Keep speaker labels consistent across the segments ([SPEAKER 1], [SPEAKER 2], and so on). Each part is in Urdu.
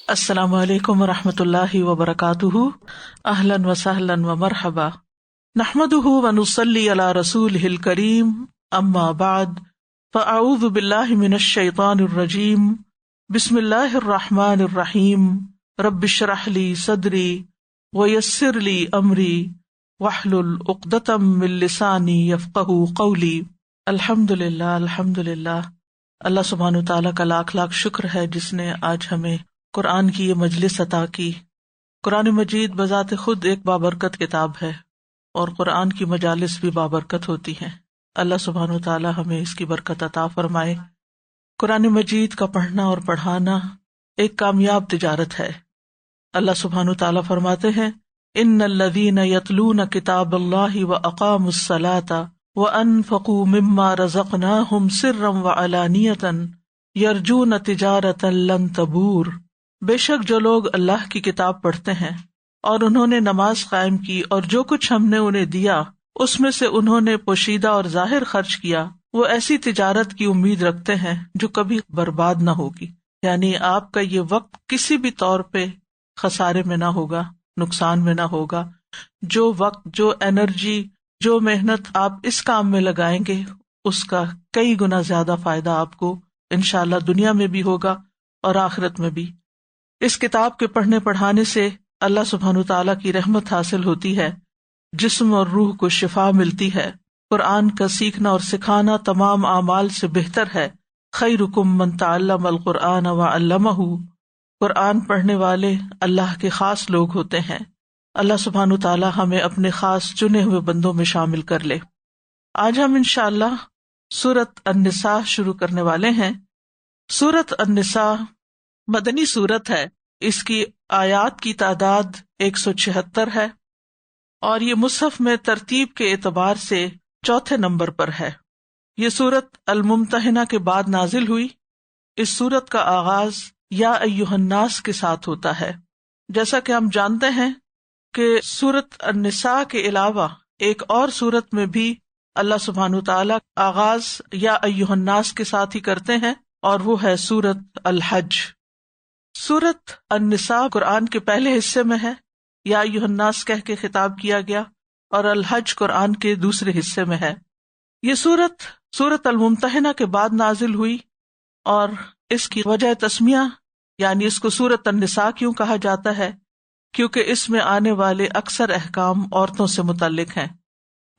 [SPEAKER 1] السلام علیکم ورحمۃ اللہ وبرکاتہ، اہلا وسہلا ومرحبا، نحمدہ ونصلی علی رسولہ الکریم، اما بعد فاعوذ باللہ من الشیطان الرجیم، بسم اللہ الرحمن الرحیم، رب اشرح لی صدری ویسر لی امری واحلل عقدۃ من لسانی یفقہوا قولی۔ الحمدللہ، اللہ سبحانہ وتعالیٰ کا لاکھ لاکھ شکر ہے جس نے آج ہمیں قرآن کی یہ مجلس عطا کی۔ قرآن مجید بذات خود ایک بابرکت کتاب ہے اور قرآن کی مجالس بھی بابرکت ہوتی ہیں۔ اللہ سبحانہ وتعالی ہمیں اس کی برکت عطا فرمائے۔ قرآن مجید کا پڑھنا اور پڑھانا ایک کامیاب تجارت ہے۔ اللہ سبحانہ وتعالی فرماتے ہیں، ان الذین یتلون کتاب اللہ واقاموا الصلاۃ وانفقوا مما رزقناہم سرا وعلانیۃ یرجون تجارۃ لن تبور۔ بے شک جو لوگ اللہ کی کتاب پڑھتے ہیں اور انہوں نے نماز قائم کی اور جو کچھ ہم نے انہیں دیا اس میں سے انہوں نے پوشیدہ اور ظاہر خرچ کیا، وہ ایسی تجارت کی امید رکھتے ہیں جو کبھی برباد نہ ہوگی۔ یعنی آپ کا یہ وقت کسی بھی طور پہ خسارے میں نہ ہوگا، نقصان میں نہ ہوگا۔ جو وقت، جو انرجی، جو محنت آپ اس کام میں لگائیں گے اس کا کئی گنا زیادہ فائدہ آپ کو انشاءاللہ دنیا میں بھی ہوگا اور آخرت میں بھی۔ اس کتاب کے پڑھنے پڑھانے سے اللہ سبحانہ تعالیٰ کی رحمت حاصل ہوتی ہے، جسم اور روح کو شفا ملتی ہے۔ قرآن کا سیکھنا اور سکھانا تمام اعمال سے بہتر ہے۔ خیرکم من تعلم القرآن وعلمہ، قرآن پڑھنے والے اللہ کے خاص لوگ ہوتے ہیں۔ اللہ سبحانہ تعالیٰ ہمیں اپنے خاص چنے ہوئے بندوں میں شامل کر لے۔ آج ہم انشاءاللہ سورۃ النساء شروع کرنے والے ہیں۔ سورۃ النساء مدنی سورت ہے، اس کی آیات کی تعداد 176 ہے اور یہ مصحف میں ترتیب کے اعتبار سے چوتھے نمبر پر ہے۔ یہ سورت الممتحنہ کے بعد نازل ہوئی۔ اس سورت کا آغاز یا ایھا الناس کے ساتھ ہوتا ہے۔ جیسا کہ ہم جانتے ہیں کہ سورت النساء کے علاوہ ایک اور سورت میں بھی اللہ سبحانہ تعالیٰ آغاز یا ایھا الناس کے ساتھ ہی کرتے ہیں، اور وہ ہے سورت الحج۔ سورت النساء قرآن کے پہلے حصے میں ہے، یا ایھا الناس کہہ کے خطاب کیا گیا، اور الحج قرآن کے دوسرے حصے میں ہے۔ یہ سورت الممتحنہ کے بعد نازل ہوئی، اور اس کی وجہ تسمیہ یعنی اس کو سورت النساء کیوں کہا جاتا ہے، کیونکہ اس میں آنے والے اکثر احکام عورتوں سے متعلق ہیں،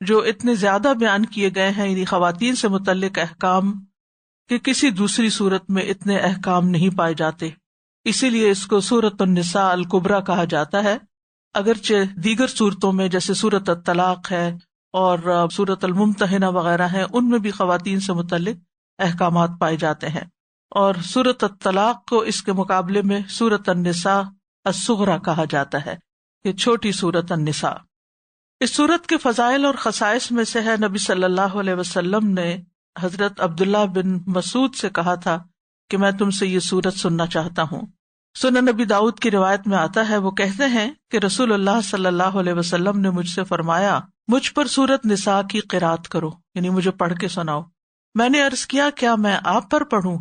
[SPEAKER 1] جو اتنے زیادہ بیان کیے گئے ہیں، یعنی خواتین سے متعلق احکام، کہ کسی دوسری سورت میں اتنے احکام نہیں پائے جاتے۔ اسی لیے اس کو سورۃ النساء الکبریٰ کہا جاتا ہے، اگرچہ دیگر صورتوں میں جیسے سورۃ الطلاق ہے اور سورۃ الممتحنہ وغیرہ ہیں، ان میں بھی خواتین سے متعلق احکامات پائے جاتے ہیں، اور سورۃ الطلاق کو اس کے مقابلے میں سورۃ النساء الصغریٰ کہا جاتا ہے، یہ چھوٹی سورۃ النساء۔ اس سورت کے فضائل اور خصائص میں سے ہے، نبی صلی اللہ علیہ وسلم نے حضرت عبداللہ بن مسعود سے کہا تھا کہ میں تم سے یہ سورت سننا چاہتا ہوں۔ سنن نبی داؤد کی روایت میں آتا ہے، وہ کہتے ہیں کہ رسول اللہ صلی اللہ علیہ وسلم نے مجھ سے فرمایا، مجھ پر سورت نساء کی قرات کرو، یعنی مجھے پڑھ کے سناؤ۔ میں نے عرض کیا، کیا میں آپ پر پڑھوں،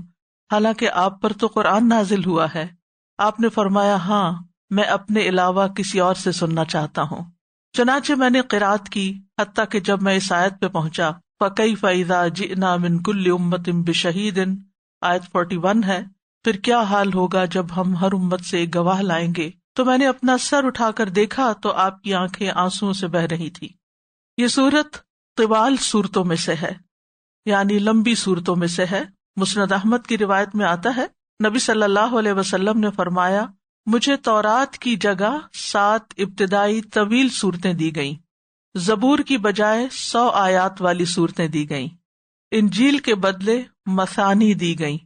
[SPEAKER 1] حالانکہ آپ پر تو قرآن نازل ہوا ہے؟ آپ نے فرمایا، ہاں، میں اپنے علاوہ کسی اور سے سننا چاہتا ہوں۔ چنانچہ میں نے قرات کی حتیٰ کہ جب میں اس آیت پہ پہنچا، فَكَيْفَ إِذَا جِئْنَا مِن كُلِّ أُمَّةٍ بِشَهِيدٍ، آیت 41 ہے، پھر کیا حال ہوگا جب ہم ہر امت سے ایک گواہ لائیں گے؟ تو میں نے اپنا سر اٹھا کر دیکھا تو آپ کی آنکھیں آنسوؤں سے بہہ رہی تھی۔ یہ سورت طوال سورتوں میں سے ہے، یعنی لمبی سورتوں میں سے ہے۔ مسند احمد کی روایت میں آتا ہے، نبی صلی اللہ علیہ وسلم نے فرمایا، مجھے تورات کی جگہ 7 ابتدائی طویل صورتیں دی گئیں، زبور کی بجائے 100 آیات والی صورتیں دی گئیں، انجیل کے بدلے مثانی دی گئیں،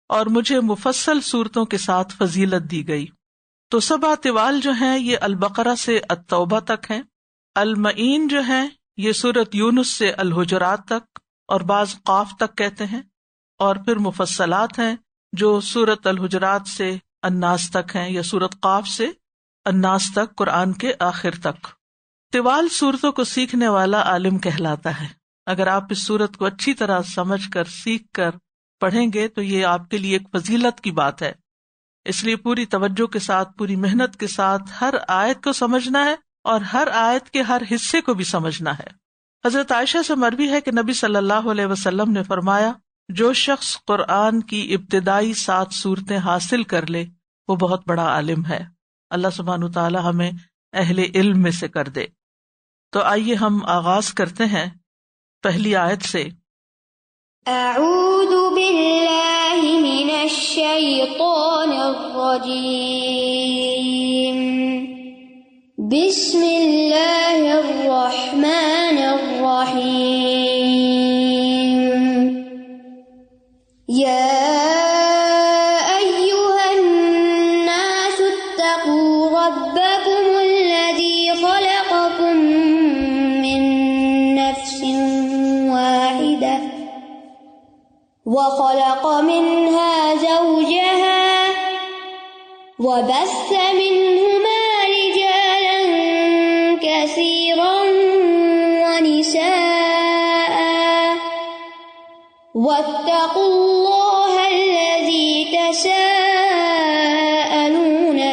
[SPEAKER 1] اور مجھے مفصل صورتوں کے ساتھ فضیلت دی گئی۔ تو 7 طوال جو ہیں یہ البقرہ سے التوبہ تک ہیں، المعین جو ہیں یہ سورت یونس سے الحجرات تک اور بعض قاف تک کہتے ہیں، اور پھر مفصلات ہیں جو سورت الحجرات سے الناس تک ہیں، یا سورت قاف سے الناس تک، قرآن کے آخر تک۔ طوال صورتوں کو سیکھنے والا عالم کہلاتا ہے۔ اگر آپ اس صورت کو اچھی طرح سمجھ کر سیکھ کر پڑھیں گے تو یہ آپ کے لیے ایک فضیلت کی بات ہے۔ اس لیے پوری توجہ کے ساتھ، پوری محنت کے ساتھ ہر آیت کو سمجھنا ہے اور ہر آیت کے ہر حصے کو بھی سمجھنا ہے۔ حضرت عائشہ سے مروی ہے کہ نبی صلی اللہ علیہ وسلم نے فرمایا، جو شخص قرآن کی ابتدائی 7 سورتیں حاصل کر لے وہ بہت بڑا عالم ہے۔ اللہ سبحانہ تعالی ہمیں اہل علم میں سے کر دے۔ تو آئیے ہم آغاز کرتے ہیں پہلی آیت سے۔
[SPEAKER 2] اعوذ باللہ من الشیطان الرجیم، بسم اللہ الرحمن الرحیم، یا وخلق منها زوجها وبث منهما رجالا كثيرا ونساء واتقوا الله الذي تساءلون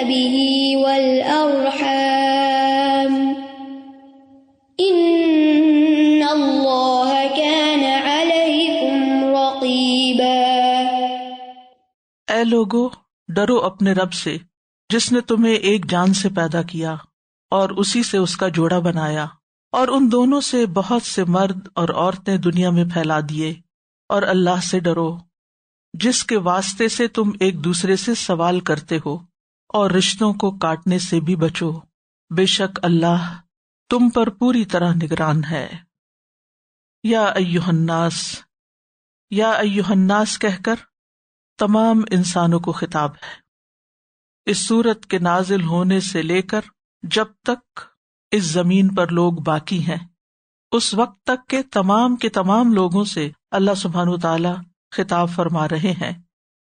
[SPEAKER 2] به والأرحام إن الله كان عليكم رقيبا۔
[SPEAKER 1] اے لوگو، ڈرو اپنے رب سے جس نے تمہیں ایک جان سے پیدا کیا اور اسی سے اس کا جوڑا بنایا، اور ان دونوں سے بہت سے مرد اور عورتیں دنیا میں پھیلا دیے، اور اللہ سے ڈرو جس کے واسطے سے تم ایک دوسرے سے سوال کرتے ہو، اور رشتوں کو کاٹنے سے بھی بچو، بے شک اللہ تم پر پوری طرح نگران ہے۔ یا ایھا الناس، یا ایھا الناس کہہ کر تمام انسانوں کو خطاب ہے۔ اس سورت کے نازل ہونے سے لے کر جب تک اس زمین پر لوگ باقی ہیں اس وقت تک کے تمام لوگوں سے اللہ سبحانہ تعالی خطاب فرما رہے ہیں۔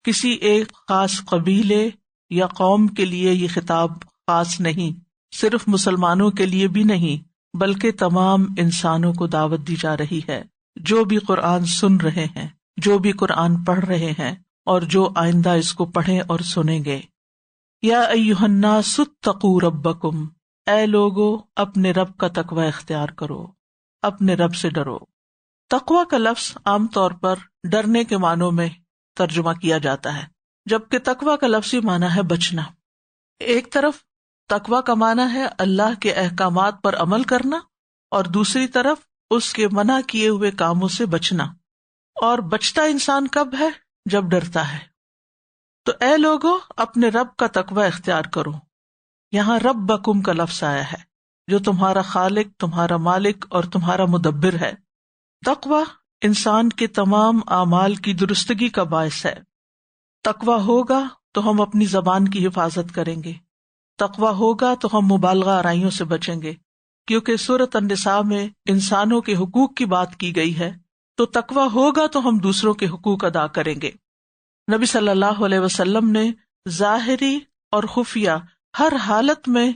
[SPEAKER 1] کسی ایک خاص قبیلے یا قوم کے لیے یہ خطاب خاص نہیں، صرف مسلمانوں کے لیے بھی نہیں، بلکہ تمام انسانوں کو دعوت دی جا رہی ہے، جو بھی قرآن سن رہے ہیں، جو بھی قرآن پڑھ رہے ہیں، اور جو آئندہ اس کو پڑھیں اور سنیں گے۔ یا ایھا الناس اتقوا ربکم، اے لوگو اپنے رب کا تقوی اختیار کرو، اپنے رب سے ڈرو۔ تقوی کا لفظ عام طور پر ڈرنے کے معنوں میں ترجمہ کیا جاتا ہے، جبکہ تقوی کا لفظی معنی ہے بچنا۔ ایک طرف تقوی کا معنی ہے اللہ کے احکامات پر عمل کرنا، اور دوسری طرف اس کے منع کیے ہوئے کاموں سے بچنا۔ اور بچتا انسان کب ہے؟ جب ڈرتا ہے۔ تو اے لوگو اپنے رب کا تقوی اختیار کرو۔ یہاں ربکم کا لفظ آیا ہے جو تمہارا خالق، تمہارا مالک اور تمہارا مدبر ہے۔ تقوی انسان کے تمام اعمال کی درستگی کا باعث ہے۔ تقوی ہوگا تو ہم اپنی زبان کی حفاظت کریں گے، تقوی ہوگا تو ہم مبالغہ آرائیوں سے بچیں گے، کیونکہ سورۃ النساء میں انسانوں کے حقوق کی بات کی گئی ہے، تو تقوی ہوگا تو ہم دوسروں کے حقوق ادا کریں گے۔ نبی صلی اللہ علیہ وسلم نے ظاہری اور خفیہ ہر حالت میں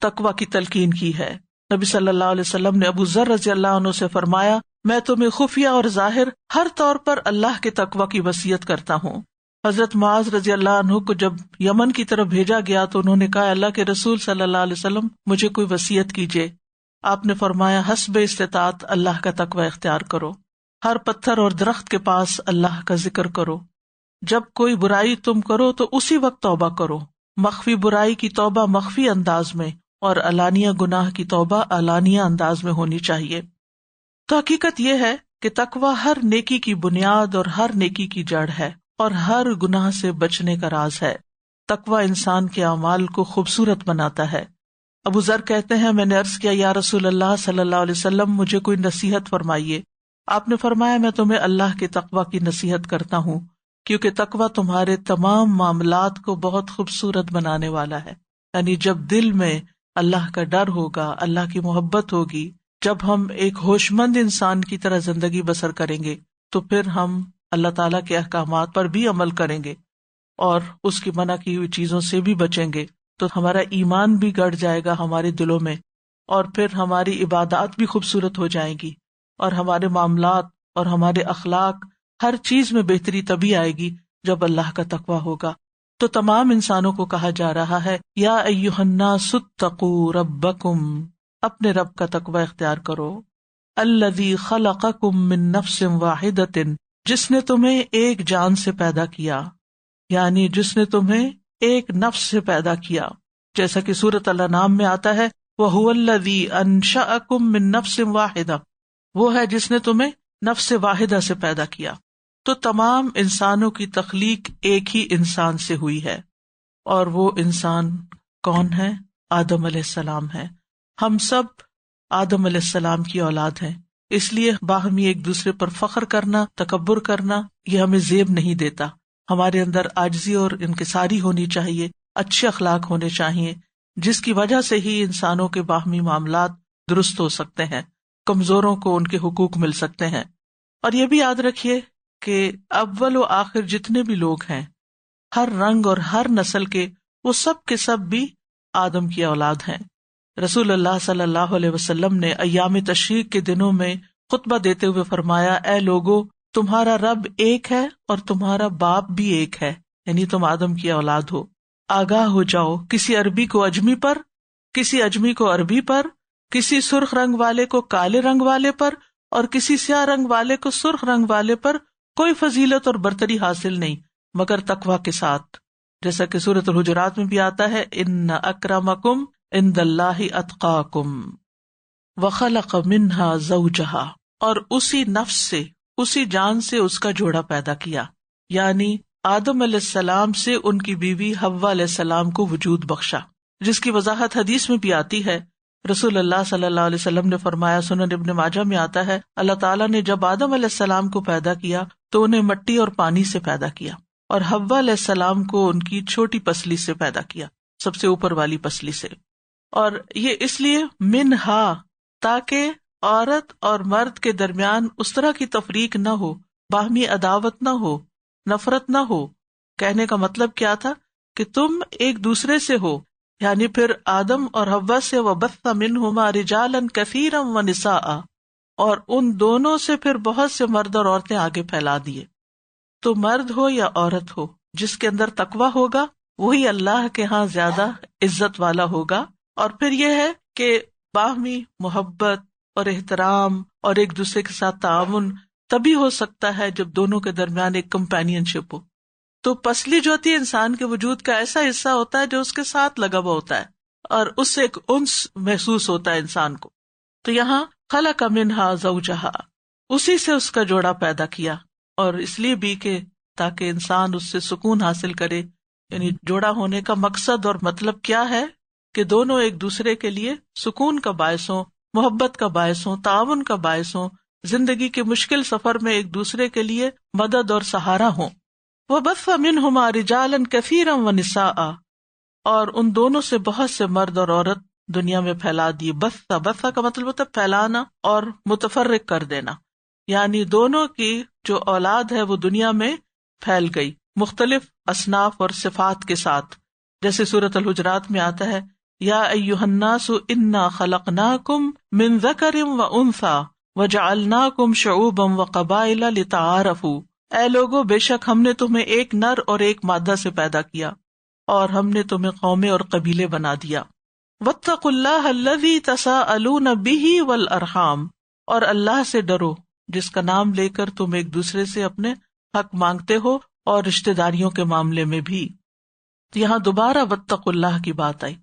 [SPEAKER 1] تقوی کی تلقین کی ہے۔ نبی صلی اللہ علیہ وسلم نے ابو ذر رضی اللہ عنہ سے فرمایا، میں تمہیں خفیہ اور ظاہر ہر طور پر اللہ کے تقوی کی وصیت کرتا ہوں۔ حضرت معاذ رضی اللہ عنہ کو جب یمن کی طرف بھیجا گیا تو انہوں نے کہا، اللہ کے رسول صلی اللہ علیہ وسلم مجھے کوئی وصیت کیجیے۔ آپ نے فرمایا، حسب استطاعت اللہ کا تقوی اختیار کرو، ہر پتھر اور درخت کے پاس اللہ کا ذکر کرو، جب کوئی برائی تم کرو تو اسی وقت توبہ کرو، مخفی برائی کی توبہ مخفی انداز میں اور علانیہ گناہ کی توبہ علانیہ انداز میں ہونی چاہیے۔ تو حقیقت یہ ہے کہ تقوی ہر نیکی کی بنیاد اور ہر نیکی کی جڑ ہے اور ہر گناہ سے بچنے کا راز ہے۔ تقوی انسان کے اعمال کو خوبصورت بناتا ہے۔ ابو ذر کہتے ہیں، میں نے عرض کیا، یا رسول اللہ صلی اللہ علیہ وسلم مجھے کوئی نصیحت فرمائیے۔ آپ نے فرمایا، میں تمہیں اللہ کے تقوی کی نصیحت کرتا ہوں، کیونکہ تقوی تمہارے تمام معاملات کو بہت خوبصورت بنانے والا ہے۔ یعنی جب دل میں اللہ کا ڈر ہوگا، اللہ کی محبت ہوگی، جب ہم ایک ہوش مند انسان کی طرح زندگی بسر کریں گے تو پھر ہم اللہ تعالیٰ کے احکامات پر بھی عمل کریں گے اور اس کی منع کی ہوئی چیزوں سے بھی بچیں گے، تو ہمارا ایمان بھی گڑ جائے گا ہمارے دلوں میں، اور پھر ہماری عبادات بھی خوبصورت ہو جائیں گی، اور ہمارے معاملات اور ہمارے اخلاق ہر چیز میں بہتری تبھی آئے گی جب اللہ کا تقویٰ ہوگا۔ تو تمام انسانوں کو کہا جا رہا ہے یا ایھا الناس اتقوا ربکم، اپنے رب کا تقوی اختیار کرو، الذی خلقکم من نفس واحدۃ، جس نے تمہیں ایک جان سے پیدا کیا، یعنی جس نے تمہیں ایک نفس سے پیدا کیا، جیسا کہ سورۃ الانعام میں آتا ہے وَهُوَ الَّذِي أَنشَأَكُم مِّن نَّفْسٍ وَاحِدَةٍ، وہ ہے جس نے تمہیں نفس واحدہ سے پیدا کیا۔ تو تمام انسانوں کی تخلیق ایک ہی انسان سے ہوئی ہے، اور وہ انسان کون ہے؟ آدم علیہ السلام ہے۔ ہم سب آدم علیہ السلام کی اولاد ہیں، اس لیے باہمی ایک دوسرے پر فخر کرنا، تکبر کرنا، یہ ہمیں زیب نہیں دیتا۔ ہمارے اندر عاجزی اور انکساری ہونی چاہیے، اچھے اخلاق ہونے چاہیے، جس کی وجہ سے ہی انسانوں کے باہمی معاملات درست ہو سکتے ہیں، کمزوروں کو ان کے حقوق مل سکتے ہیں۔ اور یہ بھی یاد رکھیے کہ اول و آخر جتنے بھی لوگ ہیں، ہر رنگ اور ہر نسل کے، وہ سب کے سب بھی آدم کی اولاد ہیں۔ رسول اللہ صلی اللہ علیہ وسلم نے ایام تشریق کے دنوں میں خطبہ دیتے ہوئے فرمایا، اے لوگو، تمہارا رب ایک ہے اور تمہارا باپ بھی ایک ہے، یعنی تم آدم کی اولاد ہو۔ آگاہ ہو جاؤ، کسی عربی کو اجمی پر، کسی اجمی کو عربی پر، کسی سرخ رنگ والے کو کالے رنگ والے پر، اور کسی سیاہ رنگ والے کو سرخ رنگ والے پر کوئی فضیلت اور برتری حاصل نہیں مگر تقویٰ کے ساتھ، جیسا کہ سورۃ الحجرات میں بھی آتا ہے ان اکرمکم عند اللہ اتقاکم وخلق منہا زوجہا، اور اسی نفس سے، اسی جان سے اس کا جوڑا پیدا کیا، یعنی آدم علیہ السلام سے ان کی بیوی حوا علیہ السلام کو وجود بخشا، جس کی وضاحت حدیث میں بھی آتی ہے۔ رسول اللہ صلی اللہ علیہ وسلم نے فرمایا، سنن ابن ماجہ میں آتا ہے، اللہ تعالیٰ نے جب آدم علیہ السلام کو پیدا کیا تو انہیں مٹی اور پانی سے پیدا کیا، اور حوا علیہ السلام کو ان کی چھوٹی پسلی سے پیدا کیا، سب سے اوپر والی پسلی سے۔ اور یہ اس لیے منہا، تاکہ عورت اور مرد کے درمیان اس طرح کی تفریق نہ ہو، باہمی عداوت نہ ہو، نفرت نہ ہو۔ کہنے کا مطلب کیا تھا کہ تم ایک دوسرے سے ہو، یعنی پھر آدم اور حوا سے وبث منہما رجالا کثیرا ونساء، اور ان دونوں سے پھر بہت سے مرد اور عورتیں آگے پھیلا دیے۔ تو مرد ہو یا عورت ہو، جس کے اندر تقویٰ ہوگا وہی اللہ کے ہاں زیادہ عزت والا ہوگا۔ اور پھر یہ ہے کہ باہمی محبت اور احترام اور ایک دوسرے کے ساتھ تعاون تبھی ہو سکتا ہے جب دونوں کے درمیان ایک کمپینین شپ ہو۔ تو پسلی جو ہوتی ہے انسان کے وجود کا ایسا حصہ ہوتا ہے جو اس کے ساتھ لگا ہوا ہوتا ہے، اور اس سے ایک انس محسوس ہوتا ہے انسان کو۔ تو یہاں خلق منہا زوجہا، اسی سے اس کا جوڑا پیدا کیا، اور اس لیے بھی کہ تاکہ انسان اس سے سکون حاصل کرے۔ یعنی جوڑا ہونے کا مقصد اور مطلب کیا ہے کہ دونوں ایک دوسرے کے لیے سکون کا باعث ہوں، محبت کا باعث ہوں، تعاون کا باعث ہوں، زندگی کے مشکل سفر میں ایک دوسرے کے لیے مدد اور سہارا ہوں۔ وَبَثَّ مِنْهُمَا رِجَالًا كَثِيرًا وَنِسَاءً، اور ان دونوں سے بہت سے مرد اور عورت دنیا میں پھیلا دیے۔ بث کا مطلب ہوتا ہے پھیلانا اور متفرق کر دینا، یعنی دونوں کی جو اولاد ہے وہ دنیا میں پھیل گئی مختلف اصناف اور صفات کے ساتھ، جیسے سورۃ الحجرات میں آتا ہے یا ایھا الناس انا خلقناکم من ذکر وانثی وجعلناکم شعوبا وقبائل لتعارفوا، اے لوگو بے شک ہم نے تمہیں ایک نر اور ایک مادہ سے پیدا کیا، اور ہم نے تمہیں قومیں اور قبیلے بنا دیا۔ واتقوا اللہ الذی تساءلون بہ والارحام، اور اللہ سے ڈرو جس کا نام لے کر تم ایک دوسرے سے اپنے حق مانگتے ہو، اور رشتہ داریوں کے معاملے میں بھی۔ یہاں دوبارہ واتقوا اللہ کی بات آئی،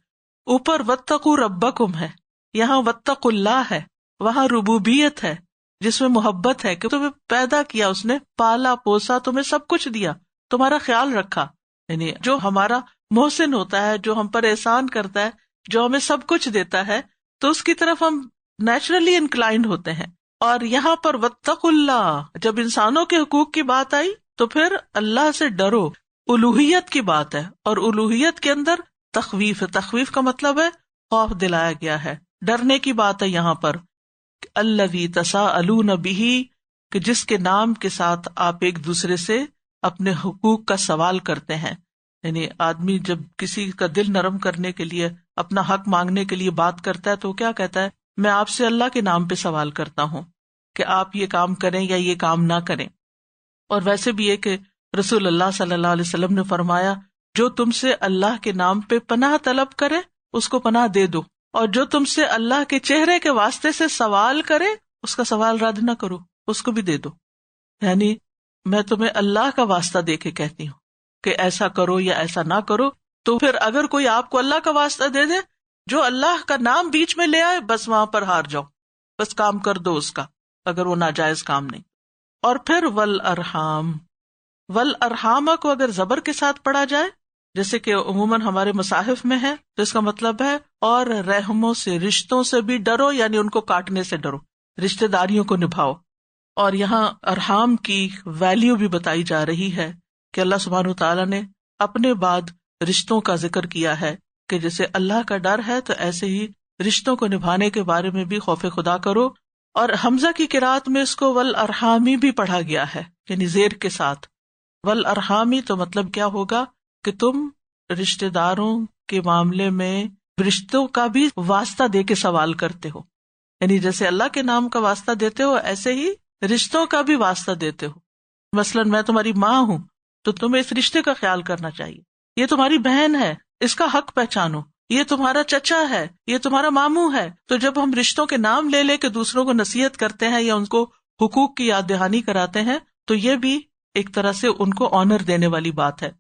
[SPEAKER 1] اوپر واتقوا ربکم ہے، یہاں واتقوا اللہ ہے، وہاں ربوبیت ہے جس میں محبت ہے کہ تمہیں پیدا کیا اس نے، پالا پوسا، تمہیں سب کچھ دیا، تمہارا خیال رکھا۔ یعنی جو ہمارا محسن ہوتا ہے، جو ہم پر احسان کرتا ہے، جو ہمیں سب کچھ دیتا ہے، تو اس کی طرف ہم نیچرلی انکلائنڈ ہوتے ہیں۔ اور یہاں پر واتقوا اللہ، جب انسانوں کے حقوق کی بات آئی تو پھر اللہ سے ڈرو، الوہیت کی بات ہے، اور الوہیت کے اندر تخویف ہے۔ تخویف کا مطلب ہے خوف دلایا گیا ہے، ڈرنے کی بات ہے یہاں پر۔ الذی تساءلون بہ، کہ جس کے نام کے ساتھ آپ ایک دوسرے سے اپنے حقوق کا سوال کرتے ہیں۔ یعنی آدمی جب کسی کا دل نرم کرنے کے لیے، اپنا حق مانگنے کے لیے بات کرتا ہے تو کیا کہتا ہے؟ میں آپ سے اللہ کے نام پہ سوال کرتا ہوں کہ آپ یہ کام کریں یا یہ کام نہ کریں۔ اور ویسے بھی یہ کہ رسول اللہ صلی اللہ علیہ وسلم نے فرمایا جو تم سے اللہ کے نام پہ پناہ طلب کرے اس کو پناہ دے دو، اور جو تم سے اللہ کے چہرے کے واسطے سے سوال کرے اس کا سوال رد نہ کرو، اس کو بھی دے دو. یعنی میں تمہیں اللہ کا واسطہ دے کے کہتی ہوں کہ ایسا کرو یا ایسا نہ کرو. تو پھر اگر کوئی آپ کو اللہ کا واسطہ دے دے، جو اللہ کا نام بیچ میں لے آئے، بس وہاں پر ہار جاؤ، بس کام کر دو اس کا، اگر وہ ناجائز کام نہیں. اور پھر والارحام، والارحام کو اگر زبر کے ساتھ پڑھا جائے جیسے کہ عموماً ہمارے مصاحف میں ہے تو اس کا مطلب ہے اور رحموں سے، رشتوں سے بھی ڈرو، یعنی ان کو کاٹنے سے ڈرو، رشتہ داریوں کو نبھاؤ. اور یہاں ارحام کی ویلیو بھی بتائی جا رہی ہے کہ اللہ سبحانہ وتعالیٰ نے اپنے بعد رشتوں کا ذکر کیا ہے کہ جیسے اللہ کا ڈر ہے تو ایسے ہی رشتوں کو نبھانے کے بارے میں بھی خوف خدا کرو. اور حمزہ کی قرات میں اس کو والارحامی بھی پڑھا گیا ہے، یعنی زیر کے ساتھ. والارحامی تو مطلب کیا ہوگا کہ تم رشتہ داروں کے معاملے میں رشتوں کا بھی واسطہ دے کے سوال کرتے ہو، یعنی جیسے اللہ کے نام کا واسطہ دیتے ہو ایسے ہی رشتوں کا بھی واسطہ دیتے ہو. مثلاً میں تمہاری ماں ہوں تو تمہیں اس رشتے کا خیال کرنا چاہیے، یہ تمہاری بہن ہے اس کا حق پہچانو، یہ تمہارا چچا ہے، یہ تمہارا ماموں ہے. تو جب ہم رشتوں کے نام لے لے کے دوسروں کو نصیحت کرتے ہیں یا ان کو حقوق کی یاد دہانی کراتے ہیں تو یہ بھی ایک طرح سے ان کو آنر دینے والی بات ہے.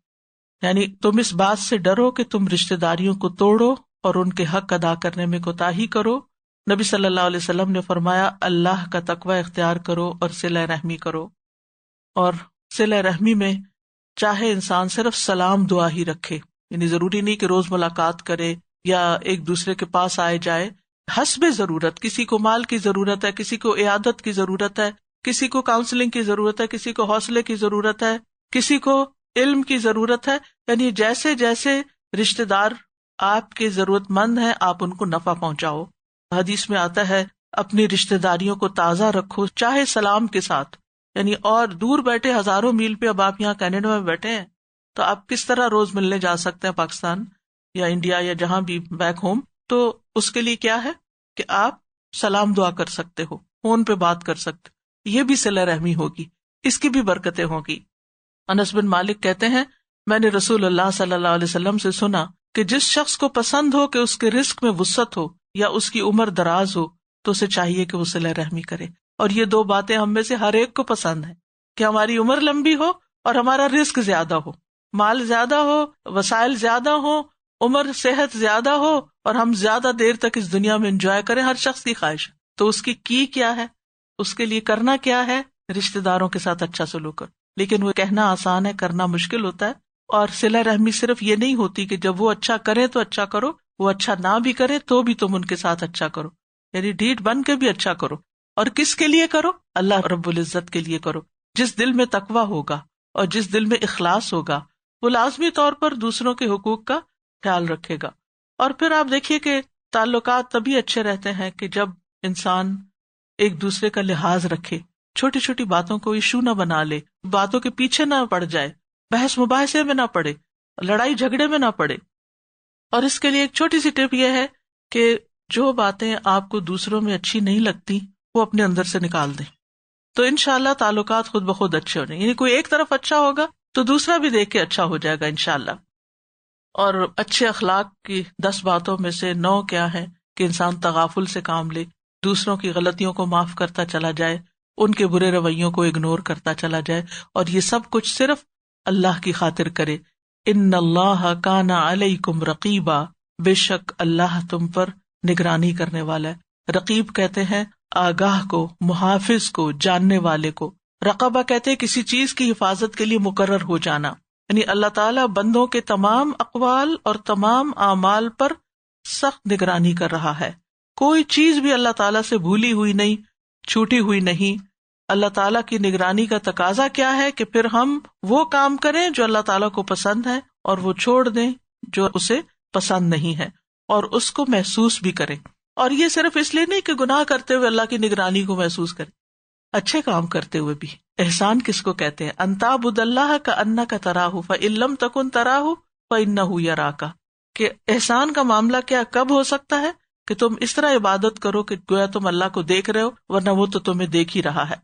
[SPEAKER 1] یعنی تم اس بات سے ڈرو کہ تم رشتہ داریوں کو توڑو اور ان کے حق ادا کرنے میں کوتاہی کرو. نبی صلی اللہ علیہ وسلم نے فرمایا اللہ کا تقوی اختیار کرو اور صلہ رحمی کرو. اور صلہ رحمی میں چاہے انسان صرف سلام دعا ہی رکھے، یعنی ضروری نہیں کہ روز ملاقات کرے یا ایک دوسرے کے پاس آئے جائے، حسب ضرورت. کسی کو مال کی ضرورت ہے، کسی کو عیادت کی ضرورت ہے، کسی کو کاؤنسلنگ کی ضرورت ہے، کسی کو حوصلے کی ضرورت ہے، کسی کو علم کی ضرورت ہے. یعنی جیسے جیسے رشتہ دار آپ کے ضرورت مند ہیں آپ ان کو نفع پہنچاؤ. حدیث میں آتا ہے اپنی رشتہ داریوں کو تازہ رکھو چاہے سلام کے ساتھ. یعنی اور دور بیٹھے ہزاروں میل پہ، اب آپ یہاں کینیڈا میں بیٹھے ہیں تو آپ کس طرح روز ملنے جا سکتے ہیں پاکستان یا انڈیا یا جہاں بھی بیک ہوم، تو اس کے لیے کیا ہے کہ آپ سلام دعا کر سکتے ہو، فون پہ بات کر سکتے، یہ بھی صلہ رحمی ہوگی، اس کی بھی برکتیں ہوگی. انس بن مالک کہتے ہیں میں نے رسول اللہ صلی اللہ علیہ وسلم سے سنا کہ جس شخص کو پسند ہو کہ اس کے رزق میں وسعت ہو یا اس کی عمر دراز ہو تو اسے چاہیے کہ وہ صلہ رحمی کرے. اور یہ دو باتیں ہم میں سے ہر ایک کو پسند ہیں کہ ہماری عمر لمبی ہو اور ہمارا رزق زیادہ ہو، مال زیادہ ہو، وسائل زیادہ ہو، عمر صحت زیادہ ہو اور ہم زیادہ دیر تک اس دنیا میں انجوائے کریں. ہر شخص کی خواہش ہے، تو اس کی کیا ہے، اس کے لیے کرنا کیا ہے، رشتہ داروں کے ساتھ اچھا سلوک کرو. لیکن وہ کہنا آسان ہے، کرنا مشکل ہوتا ہے. اور صلہ رحمی صرف یہ نہیں ہوتی کہ جب وہ اچھا کرے تو اچھا کرو، وہ اچھا نہ بھی کرے تو بھی تم ان کے ساتھ اچھا کرو، یعنی ڈھیٹ بن کے بھی اچھا کرو. اور کس کے لیے کرو؟ اللہ رب العزت کے لیے کرو. جس دل میں تقویٰ ہوگا اور جس دل میں اخلاص ہوگا وہ لازمی طور پر دوسروں کے حقوق کا خیال رکھے گا. اور پھر آپ دیکھیے کہ تعلقات تبھی اچھے رہتے ہیں کہ جب انسان ایک دوسرے کا لحاظ رکھے، چھوٹی چھوٹی باتوں کو ایشو نہ بنا لے، باتوں کے پیچھے نہ پڑ جائے، بحث مباحثے میں نہ پڑے، لڑائی جھگڑے میں نہ پڑے. اور اس کے لیے ایک چھوٹی سی ٹپ یہ ہے کہ جو باتیں آپ کو دوسروں میں اچھی نہیں لگتی وہ اپنے اندر سے نکال دیں، تو انشاءاللہ تعلقات خود بخود اچھے ہونے. یعنی کوئی ایک طرف اچھا ہوگا تو دوسرا بھی دیکھ کے اچھا ہو جائے گا انشاءاللہ. اور اچھے اخلاق کی 10 باتوں میں سے 9 کیا ہے کہ انسان تغافل سے کام لے، دوسروں کی غلطیوں کو معاف کرتا چلا جائے، ان کے برے رویوں کو اگنور کرتا چلا جائے، اور یہ سب کچھ صرف اللہ کی خاطر کرے. ان اللہ کان علیکم رقیبا، بے شک اللہ تم پر نگرانی کرنے والا ہے. رقیب کہتے ہیں آگاہ کو، محافظ کو، جاننے والے کو. رقبہ کہتے ہیں کسی چیز کی حفاظت کے لیے مقرر ہو جانا. یعنی اللہ تعالیٰ بندوں کے تمام اقوال اور تمام اعمال پر سخت نگرانی کر رہا ہے. کوئی چیز بھی اللہ تعالیٰ سے بھولی ہوئی نہیں، چھوٹی ہوئی نہیں. اللہ تعالیٰ کی نگرانی کا تقاضا کیا ہے کہ پھر ہم وہ کام کریں جو اللہ تعالیٰ کو پسند ہے اور وہ چھوڑ دیں جو اسے پسند نہیں ہے، اور اس کو محسوس بھی کریں. اور یہ صرف اس لیے نہیں کہ گناہ کرتے ہوئے اللہ کی نگرانی کو محسوس کریں، اچھے کام کرتے ہوئے بھی. احسان کس کو کہتے ہیں؟ ان تعبد اللہ کأنک تراہ فإن لم تکن تراہ فإنہ یراک. کہ احسان کا معاملہ کیا کب ہو سکتا ہے کہ تم اس طرح عبادت کرو کہ گویا تم اللہ کو دیکھ رہے ہو ورنہ وہ تو تمہیں دیکھ ہی رہا ہے.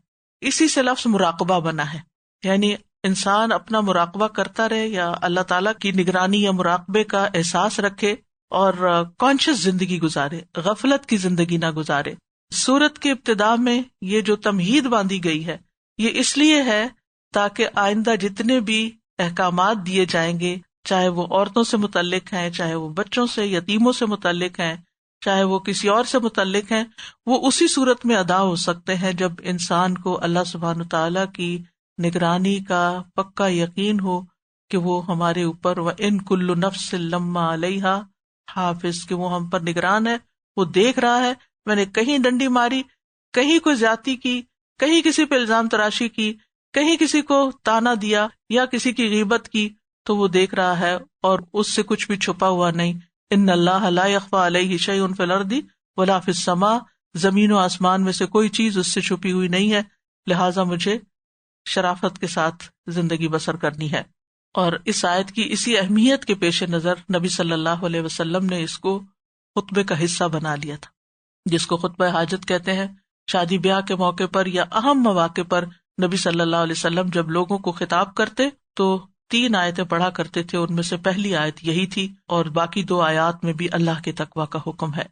[SPEAKER 1] اسی سے لفظ مراقبہ بنا ہے، یعنی انسان اپنا مراقبہ کرتا رہے یا اللہ تعالیٰ کی نگرانی یا مراقبے کا احساس رکھے اور کانشیس زندگی گزارے، غفلت کی زندگی نہ گزارے۔ سورت کے ابتدا میں یہ جو تمہید باندھی گئی ہے یہ اس لیے ہے تاکہ آئندہ جتنے بھی احکامات دیے جائیں گے، چاہے وہ عورتوں سے متعلق ہیں، چاہے وہ بچوں سے، یتیموں سے متعلق ہیں، چاہے وہ کسی اور سے متعلق ہیں، وہ اسی صورت میں ادا ہو سکتے ہیں جب انسان کو اللہ سبحانہ تعالیٰ کی نگرانی کا پکا یقین ہو کہ وہ ہمارے اوپر وَإِن كُلُّ نَفْسٍ لَمَّا عَلَيْهَا حافظ، کہ وہ ہم پر نگران ہے، وہ دیکھ رہا ہے۔ میں نے کہیں ڈنڈی ماری، کہیں کوئی زیادتی کی، کہیں کسی پہ الزام تراشی کی، کہیں کسی کو تانا دیا یا کسی کی غیبت کی، تو وہ دیکھ رہا ہے اور اس سے کچھ بھی چھپا ہوا نہیں۔ ان اللہ لا یخفی علیہ شیء فی الارض ولا فی السماء، زمین و آسمان میں سے کوئی چیز اس سے چھپی ہوئی نہیں ہے، لہٰذا مجھے شرافت کے ساتھ زندگی بسر کرنی ہے۔ اور اس آیت کی اسی اہمیت کے پیش نظر نبی صلی اللہ علیہ وسلم نے اس کو خطبے کا حصہ بنا لیا تھا، جس کو خطبہ حاجت کہتے ہیں۔ شادی بیاہ کے موقع پر یا اہم مواقع پر نبی صلی اللہ علیہ وسلم جب لوگوں کو خطاب کرتے تو 3 آیتیں پڑھا کرتے تھے، ان میں سے پہلی آیت یہی تھی، اور باقی 2 آیات میں بھی اللہ کے تقویٰ کا حکم ہے۔